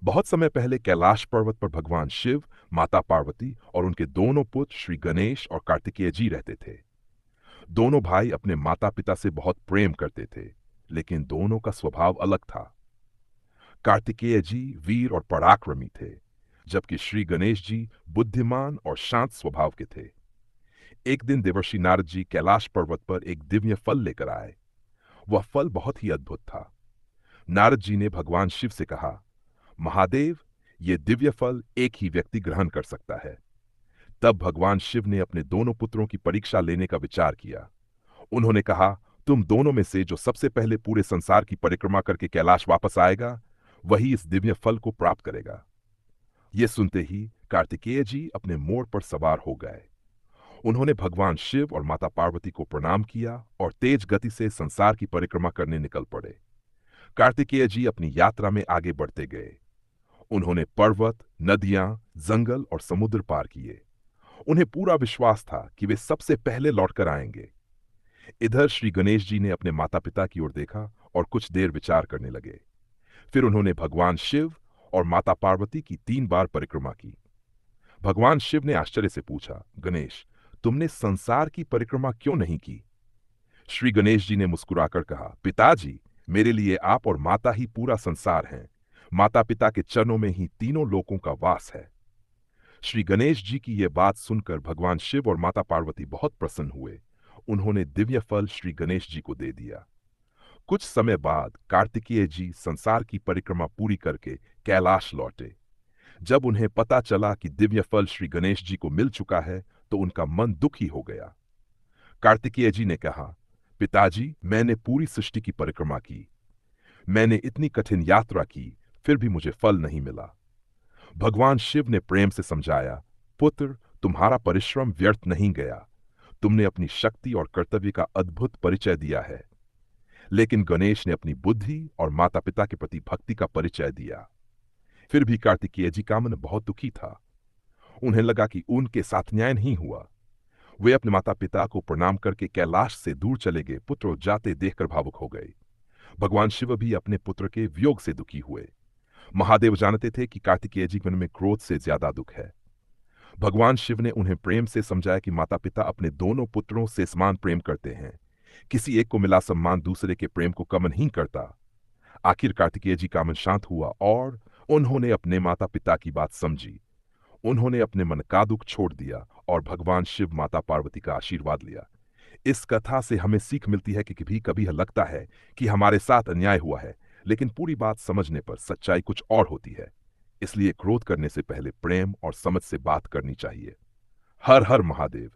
बहुत समय पहले कैलाश पर्वत पर भगवान शिव, माता पार्वती और उनके दोनों पुत्र श्री गणेश और कार्तिकेय जी रहते थे। दोनों भाई अपने माता पिता से बहुत प्रेम करते थे, लेकिन दोनों का स्वभाव अलग था। कार्तिकेय जी वीर और पराक्रमी थे, जबकि श्री गणेश जी बुद्धिमान और शांत स्वभाव के थे। एक दिन देवर्षि नारद जी कैलाश पर्वत पर एक दिव्य फल लेकर आए। वह फल बहुत ही अद्भुत था। नारद जी ने भगवान शिव से कहा, महादेव, ये दिव्य फल एक ही व्यक्ति ग्रहण कर सकता है। तब भगवान शिव ने अपने दोनों पुत्रों की परीक्षा लेने का विचार किया। उन्होंने कहा, तुम दोनों में से जो सबसे पहले पूरे संसार की परिक्रमा करके कैलाश वापस आएगा, वही इस दिव्य फल को प्राप्त करेगा। ये सुनते ही कार्तिकेय जी अपने मोर पर सवार हो गए। उन्होंने भगवान शिव और माता पार्वती को प्रणाम किया और तेज गति से संसार की परिक्रमा करने निकल पड़े। कार्तिकेय जी अपनी यात्रा में आगे बढ़ते गए। उन्होंने पर्वत, नदियां, जंगल और समुद्र पार किए। उन्हें पूरा विश्वास था कि वे सबसे पहले लौटकर आएंगे। इधर श्री गणेश जी ने अपने माता पिता की ओर देखा और कुछ देर विचार करने लगे। फिर उन्होंने भगवान शिव और माता पार्वती की 3 बार परिक्रमा की। भगवान शिव ने आश्चर्य से पूछा, गणेश, तुमने संसार की परिक्रमा क्यों नहीं की? श्री गणेश जी ने मुस्कुराकर कहा, पिताजी, मेरे लिए आप और माता ही पूरा संसार हैं। माता पिता के चरणों में ही तीनों लोकों का वास है। श्री गणेश जी की यह बात सुनकर भगवान शिव और माता पार्वती बहुत प्रसन्न हुए। उन्होंने दिव्य फल श्री गणेश जी को दे दिया। कुछ समय बाद कार्तिकेय जी संसार की परिक्रमा पूरी करके कैलाश लौटे। जब उन्हें पता चला कि दिव्य फल श्री गणेश जी को मिल चुका है, तो उनका मन दुखी हो गया। कार्तिकेय जी ने कहा, पिताजी, मैंने पूरी सृष्टि की परिक्रमा की। मैंने इतनी कठिन यात्रा की, फिर भी मुझे फल नहीं मिला। भगवान शिव ने प्रेम से समझाया, पुत्र, तुम्हारा परिश्रम व्यर्थ नहीं गया। तुमने अपनी शक्ति और कर्तव्य का अद्भुत परिचय दिया है। लेकिन गणेश ने अपनी बुद्धि और माता पिता के प्रति भक्ति का परिचय दिया। फिर भी कार्तिकेय जी का मन बहुत दुखी था। उन्हें लगा कि उनके साथ न्याय नहीं हुआ। वे अपने माता पिता को प्रणाम करके कैलाश से दूर चले गए। पुत्र जाते देखकर भावुक हो गए। भगवान शिव भी अपने पुत्र के वियोग से दुखी हुए। महादेव जानते थे कि कार्तिकेय जी के मन में क्रोध से ज्यादा दुख है। भगवान शिव ने उन्हें प्रेम से समझाया कि माता पिता अपने दोनों पुत्रों से समान प्रेम करते हैं। किसी एक को मिला सम्मान दूसरे के प्रेम को कम नहीं करता। आखिर कार्तिकेय जी का मन शांत हुआ और उन्होंने अपने माता पिता की बात समझी। उन्होंने अपने मन का दुख छोड़ दिया और भगवान शिव, माता पार्वती का आशीर्वाद लिया। इस कथा से हमें सीख मिलती है कि कभी कभी लगता है कि हमारे साथ अन्याय हुआ है, लेकिन पूरी बात समझने पर सच्चाई कुछ और होती है। इसलिए क्रोध करने से पहले प्रेम और समझ से बात करनी चाहिए। हर हर महादेव।